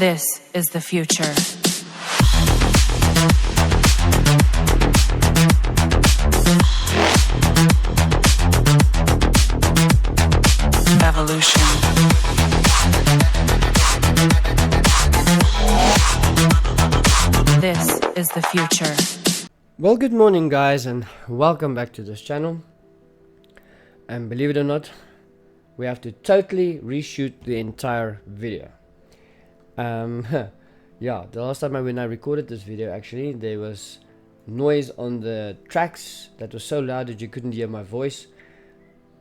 This is the future. Evolution. This is the future. Well, good morning guys, and welcome back to this channel. And believe it or not, we have to totally reshoot the entire video. Yeah, the last time when I recorded this video, actually there was noise on the tracks that was so loud that you couldn't hear my voice,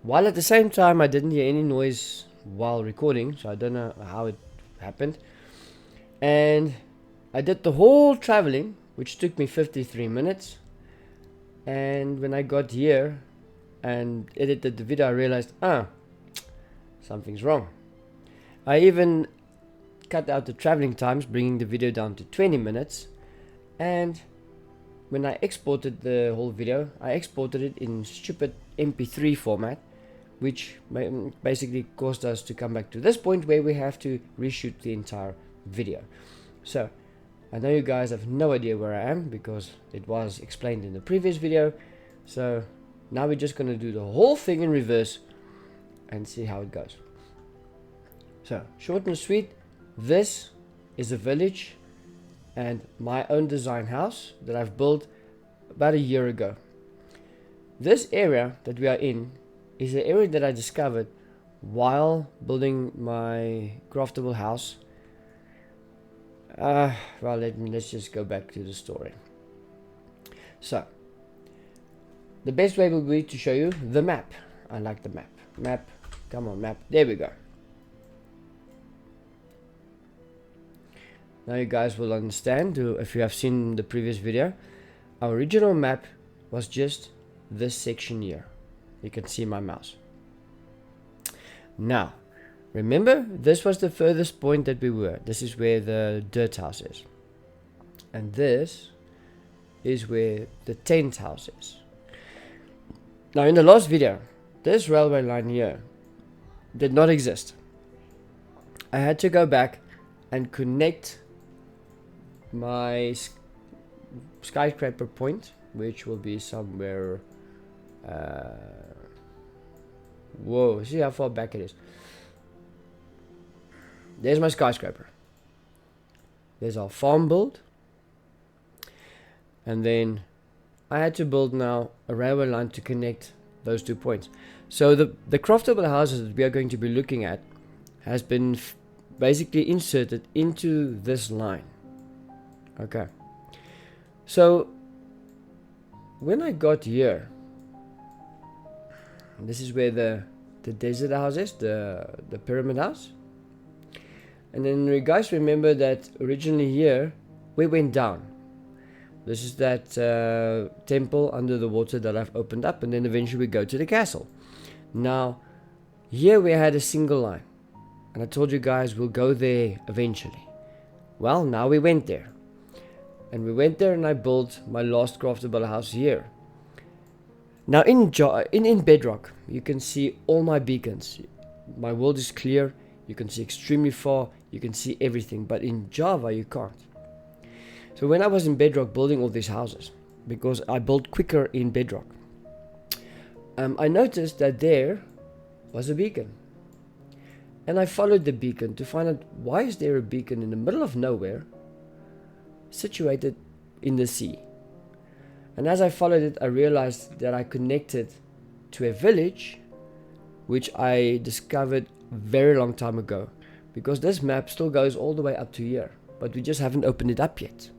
while at the same time I didn't hear any noise while recording, so I don't know how it happened. And I did the whole traveling, which took me 53 minutes, and when I got here and edited the video, I realized something's wrong. I even cut out the traveling times, bringing the video down to 20 minutes, and when I exported the whole video, I exported it in stupid MP3 format, which basically caused us to come back to this point where we have to reshoot the entire video. So I know you guys have no idea where I am because it was explained in the previous video, so now we're just going to do the whole thing in reverse and see how it goes. So short and sweet, this is a village and my own design house that I've built about a year ago. This area that we are in is an area that I discovered while building my craftable house. Well, let's just go back to the story. So the best way will be to show you the map. I like the map. Come on, map. There we go. Now you guys will understand, if you have seen the previous video, our original map was just this section here. You can see my mouse. Now, remember, this was the furthest point that we were. This is where the dirt house is. And this is where the tent house is. Now, in the last video, this railway line here did not exist. I had to go back and connect my skyscraper point, which will be somewhere whoa, see how far back it is. There's my skyscraper. There's our farm build, and then I had to build now a railway line to connect those 2 points. So the craftable houses that we are going to be looking at has been basically inserted into this line. Okay, so when I got here, this is where the desert house is, the pyramid house. And then you guys remember that originally here we went down. This is that temple under the water that I've opened up, and then eventually we go to the castle. Now here we had a single line, and I told you guys we'll go there eventually. Well, now we went there. And we went there and I built my last craftable house here. Now in Bedrock, you can see all my beacons. My world is clear. You can see extremely far. You can see everything. But in Java, you can't. So when I was in Bedrock building all these houses, because I built quicker in Bedrock, I noticed that there was a beacon. And I followed the beacon to find out, why is there a beacon in the middle of nowhere, situated in the sea? And as I followed it, I realized that I connected to a village which I discovered a very long time ago, because this map still goes all the way up to here, but we just haven't opened it up yet.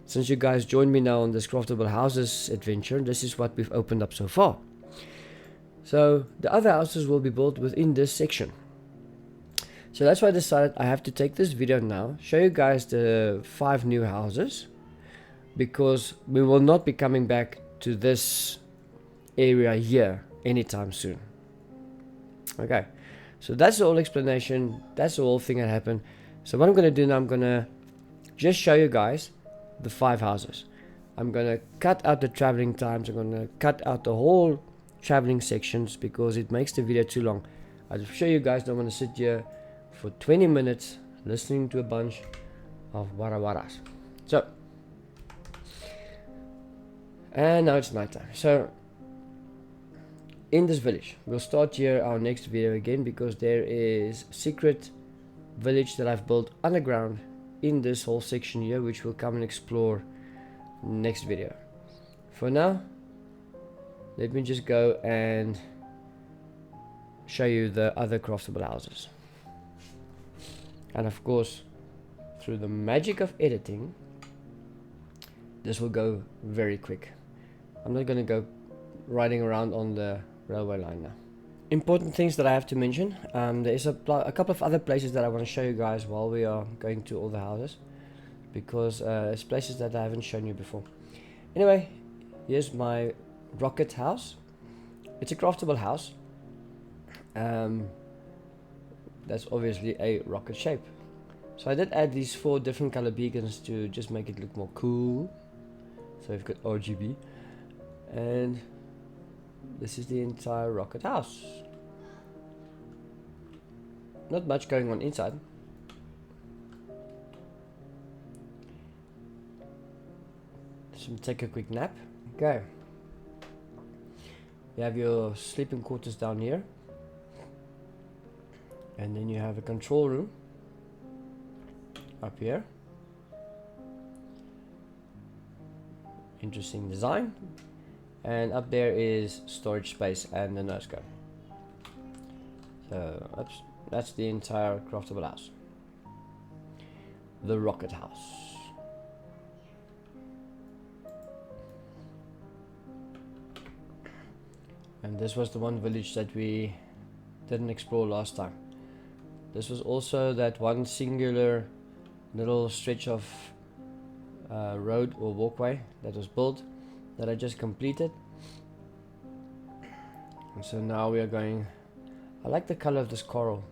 Since you guys joined me now on this craftable houses adventure, this is what we've opened up so far. So the other houses will be built within this section. So that's why I decided I have to take this video now, show you guys the 5 new houses, because we will not be coming back to this area here anytime soon. Okay, so that's the whole explanation, that's the whole thing that happened. So what I'm going to do now, I'm going to just show you guys the 5 houses. I'm going to cut out the traveling times, I'm going to cut out the whole traveling sections because it makes the video too long. I'll show you guys, don't want to sit here for 20 minutes listening to a bunch of warawaras. So, and now it's nighttime. So, in this village, we'll start here our next video again, because there is a secret village that I've built underground in this whole section here, which we'll come and explore next video. For now, let me just go and show you the other craftable houses. And of course, through the magic of editing, this will go very quick. I'm not going to go riding around on the railway line now. Important things that I have to mention. There is a couple of other places that I want to show you guys while we are going to all the houses, because it's places that I haven't shown you before. Anyway, here's my rocket house. It's a craftable house. That's obviously a rocket shape. So I did add these 4 different color beacons to just make it look more cool. So we've got RGB, and this is the entire rocket house. Not much going on inside. Just take a quick nap. Okay. You have your sleeping quarters down here, and then you have a control room up here. Interesting design. And up there is storage space and the nurse cone. So that's the entire craftable house. The rocket house. And this was the one village that we didn't explore last time. This was also that one singular little stretch of road or walkway that was built, that I just completed. And so now we are going. I like the color of this coral.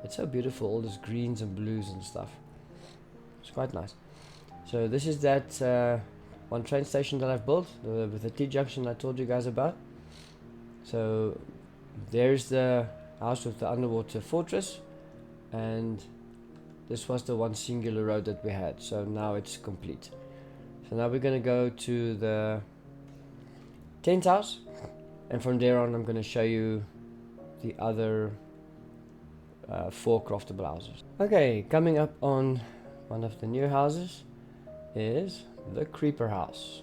It's so beautiful, all these greens and blues and stuff. It's quite nice. So this is that one train station that I've built with the T-junction I told you guys about. So there's the house with the underwater fortress, and this was the one singular road that we had. So now it's complete. So now we're gonna go to the tent house, and from there on I'm gonna show you the other 4 craftable houses. Okay, coming up on one of the new houses is the creeper house.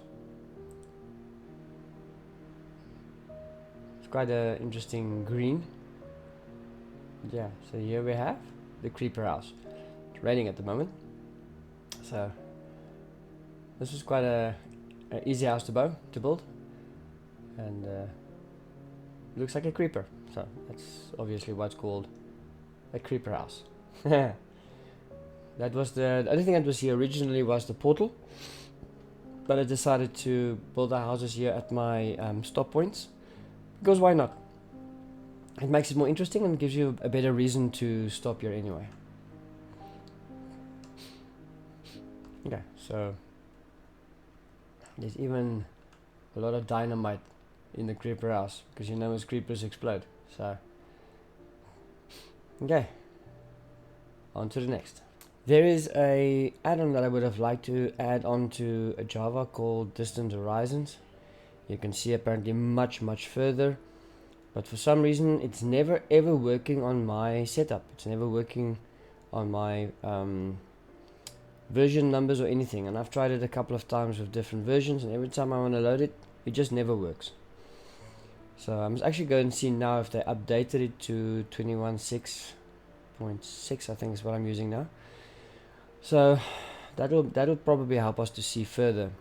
It's quite an interesting green. Yeah, so here we have the creeper house. It's raining at the moment, so this is quite a easy house to build, and looks like a creeper. So that's obviously what's called a creeper house. That was the only thing that was here originally was the portal, but I decided to build the houses here at my stop points, because why not? It makes it more interesting and gives you a better reason to stop here anyway. Okay, so there's even a lot of dynamite in the creeper house, because you know as creepers explode. So okay, on to the next. There is a add-on that I would have liked to add on to a Java called Distant Horizons. You can see apparently much further, but for some reason it's never ever working on my setup. It's never working on my version numbers or anything, and I've tried it a couple of times with different versions, and every time I want to load it, it just never works. So I'm actually going to see now if they updated it to 21.6.6, I think is what I'm using now. So that'll probably help us to see further,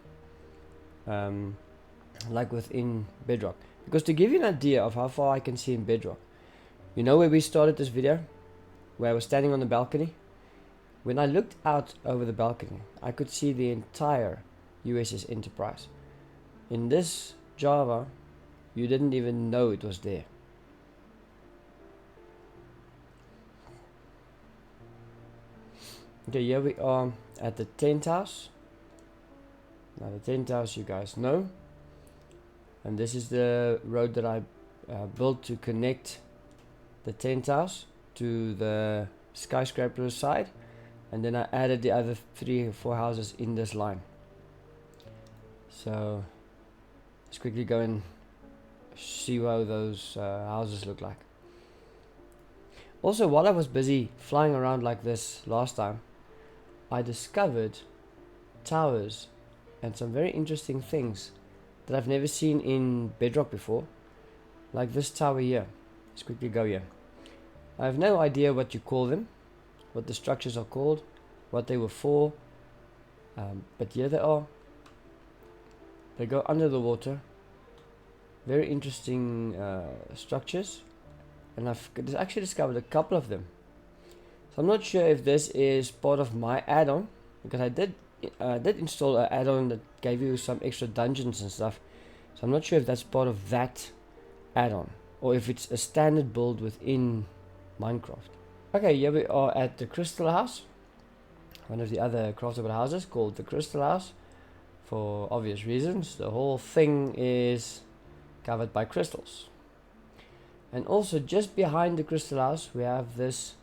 like within Bedrock. Because to give you an idea of how far I can see in Bedrock, you know where we started this video, where I was standing on the balcony? When I looked out over the balcony, I could see the entire USS Enterprise. In this Java, you didn't even know it was there. Okay, here we are at the tent house. Now the tent house you guys know. And this is the road that I built to connect the tent house to the skyscraper side. and then I added the other 3 or 4 houses in this line. So let's quickly go and see how those houses look like. Also, while I was busy flying around like this last time, I discovered towers and some very interesting things that I've never seen in Bedrock before, like this tower here. Let's quickly go here. I have no idea what you call them, what the structures are called, what they were for, but here they are. They go under the water. Very interesting structures, and I've actually discovered a couple of them. So I'm not sure if this is part of my add-on, because I did install an add-on that gave you some extra dungeons and stuff. So I'm not sure if that's part of that add-on, or if it's a standard build within Minecraft. Okay, here we are at the Crystal House, one of the other craftable houses called the Crystal House, for obvious reasons. The whole thing is covered by crystals. And also just behind the Crystal House we have this,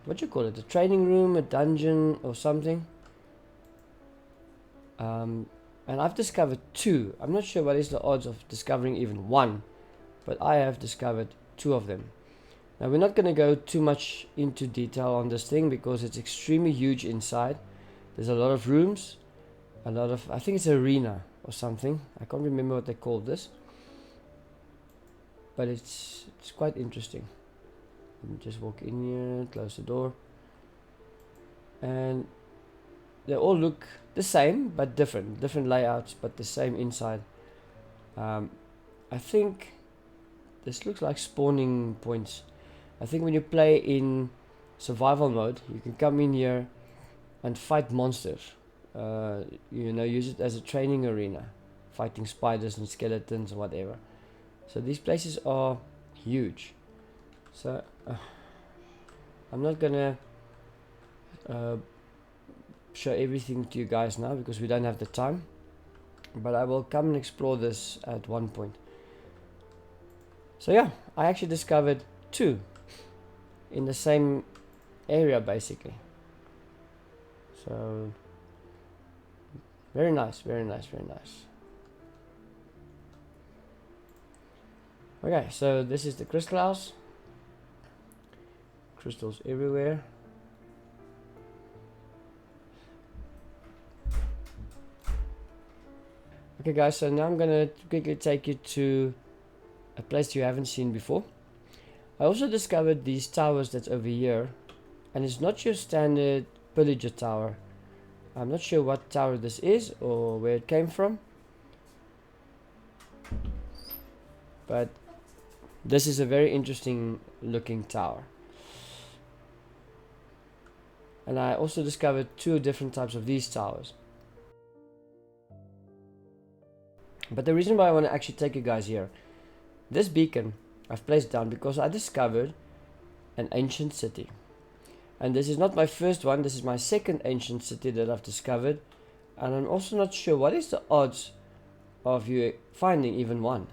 what do you call it, a training room, a dungeon or something. And I've discovered 2. I'm not sure what is the odds of discovering even 1, but I have discovered 2 of them. Now we're not going to go too much into detail on this thing because it's extremely huge inside. There's a lot of rooms, a lot of, I think it's an arena or something. I can't remember what they called this, but it's quite interesting. Let me just walk in here, close the door, and they all look the same but different layouts, but the same inside. I think this looks like spawning points. I think when you play in survival mode, you can come in here and fight monsters. You know, use it as a training arena, fighting spiders and skeletons or whatever. So these places are huge. So I'm not gonna show everything to you guys now because we don't have the time, but I will come and explore this at one point. So yeah, I actually discovered 2 in the same area basically. So very nice, very nice, very nice. Okay, so this is the Crystal House. Crystals everywhere. Okay guys, so now I'm gonna quickly take you to a place you haven't seen before. I also discovered these towers that's over here, and it's not your standard pillager tower. I'm not sure what tower this is or where it came from, but this is a very interesting looking tower. And I also discovered 2 different types of these towers. But the reason why I want to actually take you guys here, this beacon I've placed down because I discovered an ancient city. And this is not my first one, this is my second ancient city that I've discovered. And I'm also not sure what is the odds of you finding even one,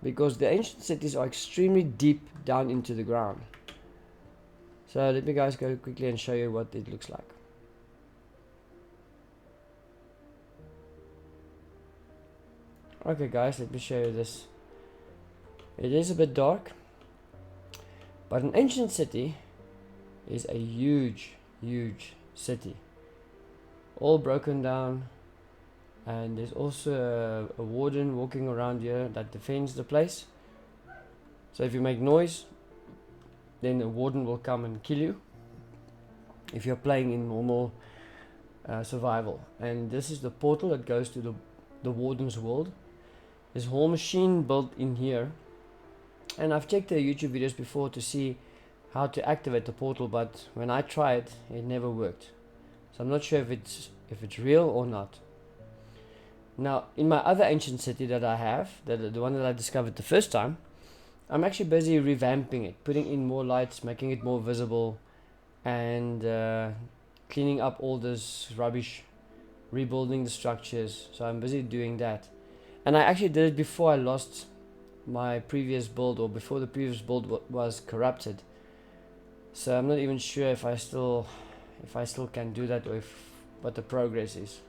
because the ancient cities are extremely deep down into the ground. So let me guys go quickly and show you what it looks like. Okay guys, let me show you this. It is a bit dark, but an ancient city is a huge city, all broken down, and there's also a warden walking around here that defends the place. So if you make noise, then the warden will come and kill you if you're playing in normal survival. And this is the portal that goes to the warden's world. There's a whole machine built in here, and I've checked the YouTube videos before to see how to activate the portal, but when I tried it never worked. So I'm not sure if it's real or not. Now in my other ancient city that I have, the one that I discovered the first time, I'm actually busy revamping it, putting in more lights, making it more visible, and cleaning up all this rubbish, rebuilding the structures. So I'm busy doing that. And I actually did it before I lost my previous build, or before the previous build was corrupted. So I'm not even sure if I still if I still can do that, or if what the progress is.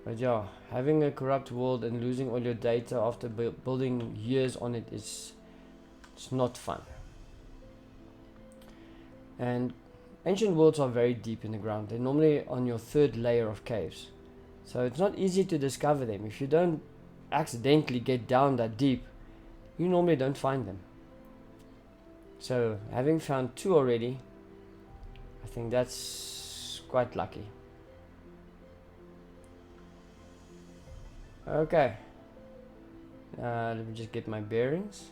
But yeah, having a corrupt world and losing all your data after building years on it it's not fun. And ancient worlds are very deep in the ground. They're normally on your third layer of caves, so it's not easy to discover them. If you don't accidentally get down that deep, you normally don't find them. So having found 2 already, I think that's quite lucky. Okay, let me just get my bearings.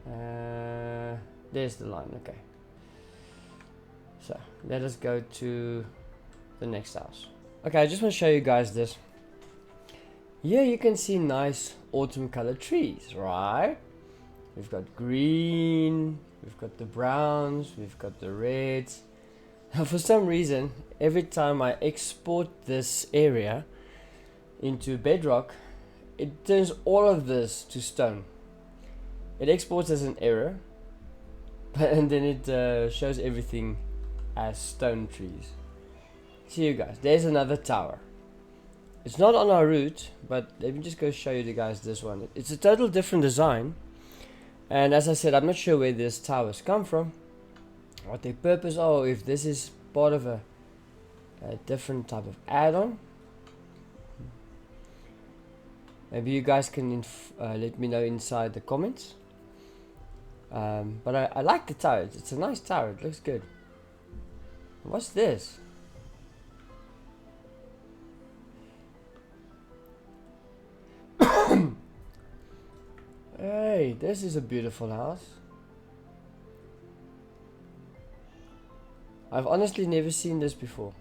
There's the line. Okay, so let us go to the next house. Okay, I just want to show you guys this. Here you can see nice autumn colored trees, right? We've got green, we've got the browns, we've got the reds. Now for some reason, every time I export this area into Bedrock, it turns all of this to stone. It exports as an error, and then it shows everything as stone trees. See you guys, there's another tower. It's not on our route, but let me just go show you guys this one. It's a total different design, and as I said, I'm not sure where these towers come from, what their purpose are, or if this is part of a different type of add-on. Maybe you guys can let me know inside the comments. But I like the tower. It's a nice tower. It looks good. What's this? Hey, this is a beautiful house. I've honestly never seen this before.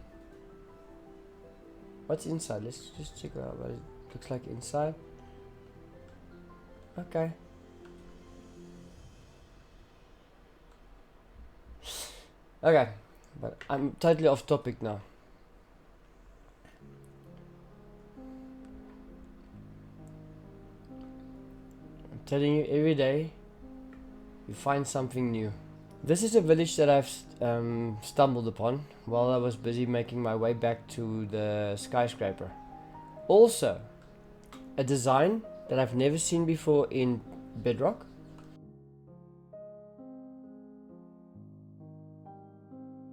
What's inside? Let's just check out what it looks like inside. Okay. Okay, but I'm totally off topic now. I'm telling you, every day you find something new. This is a village that I've stumbled upon while I was busy making my way back to the skyscraper. Also, a design that I've never seen before in Bedrock.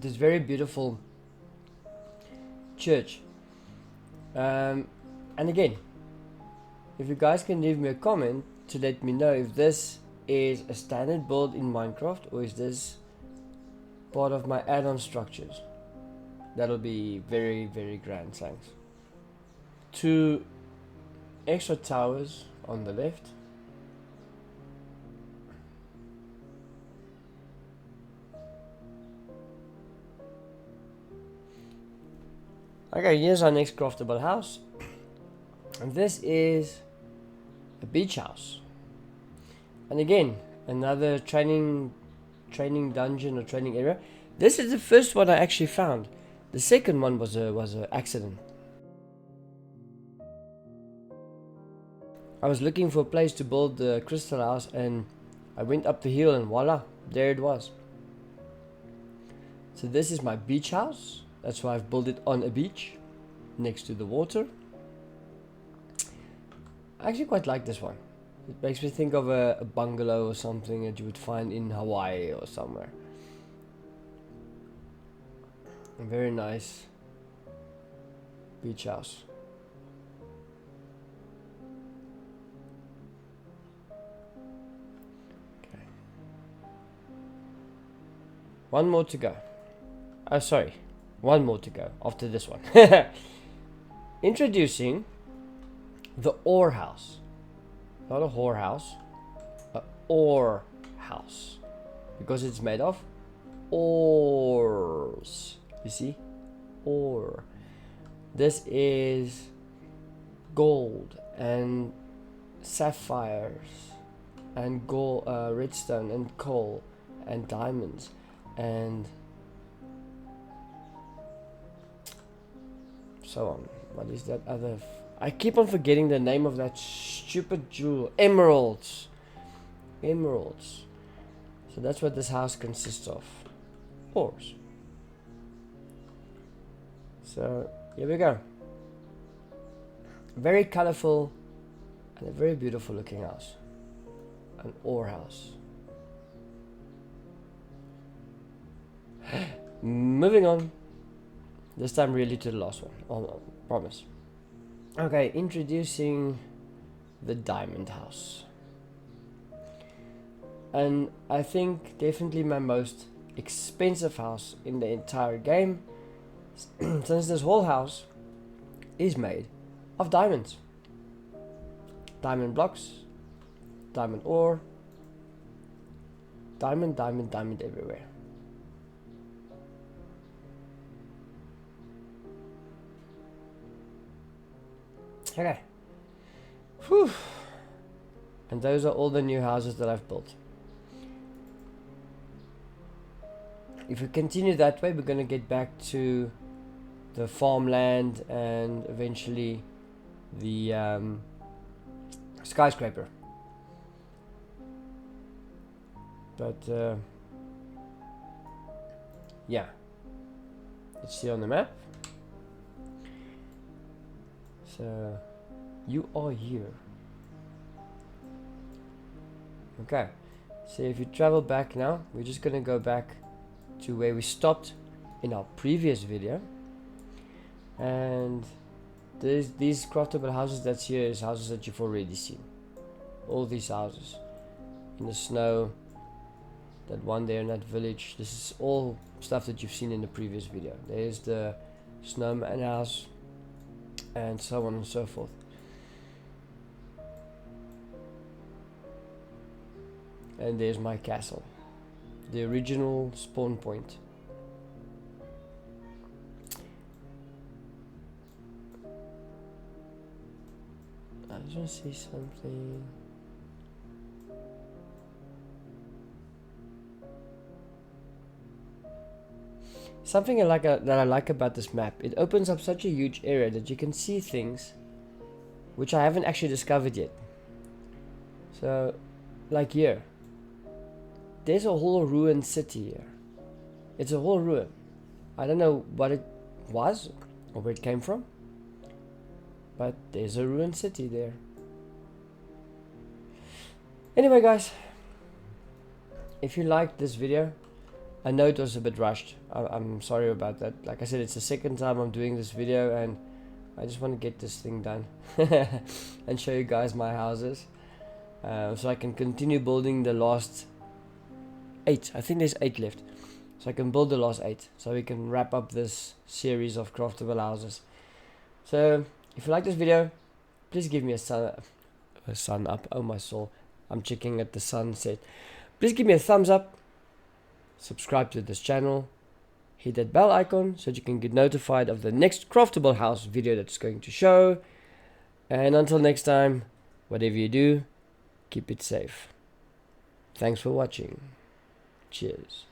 This very beautiful church. And again, if you guys can leave me a comment to let me know if this is a standard build in Minecraft or is this part of my add-on structures, that'll be very, very grand. Thanks. 2 extra towers on the left. Okay, here's our next craftable house, and this is a beach house. And again, another training dungeon or training area. This is the first one I actually found. The second one was a accident. I was looking for a place to build the crystal house, and I went up the hill, and voila, there it was. So this is my beach house. That's why I've built it on a beach next to the water. I actually quite like this one. It makes me think of a bungalow or something that you would find in Hawaii or somewhere. A very nice beach house. Okay. One more to go. Oh, sorry. One more to go after this one. Introducing the ore house. Not a whorehouse, a ore house, because it's made of ores. You see, ore. This is gold and sapphires and gold, redstone and coal and diamonds and so on. What is that other? I keep on forgetting the name of that stupid jewel. Emeralds. Emeralds. So that's what this house consists of. ores. So here we go. Very colorful and a very beautiful looking house. An ore house. Moving on. This time really to the last one. Oh, promise. Okay, introducing the diamond house. And I think definitely my most expensive house in the entire game, since this whole house is made of diamonds. Diamond blocks, diamond ore, diamond, diamond, diamond everywhere. Okay. Whew. And those are all the new houses that I've built. If we continue that way, we're going to get back to the farmland and eventually the skyscraper. But yeah, let's see on the map. So you are here. Okay, so if you travel back now, we're just gonna go back to where we stopped in our previous video, and these craftable houses that's here is houses that you've already seen. All these houses in the snow, that one there in that village, this is all stuff that you've seen in the previous video. There's the snowman house and so on and so forth. And there's my castle, the original spawn point. I just want to see something. Something that I like about this map, it opens up such a huge area that you can see things which I haven't actually discovered yet. So, like here, there's a whole ruined city here. It's a whole ruin. I don't know what it was or where it came from, but there's a ruined city there. Anyway guys, if you liked this video, I know it was a bit rushed. I'm sorry about that. Like I said, it's the second time I'm doing this video and I just want to get this thing done and show you guys my houses, so I can continue building the last 8. I think there's 8 left, so I can build the last 8 so we can wrap up this series of craftable houses. So if you like this video, please give me a sun up. Oh my soul, I'm checking at the sunset. Please give me a thumbs up, subscribe to this channel, hit that bell icon so that you can get notified of the next craftable house video that's going to show. And until next time, whatever you do, keep it safe. Thanks for watching. Cheers.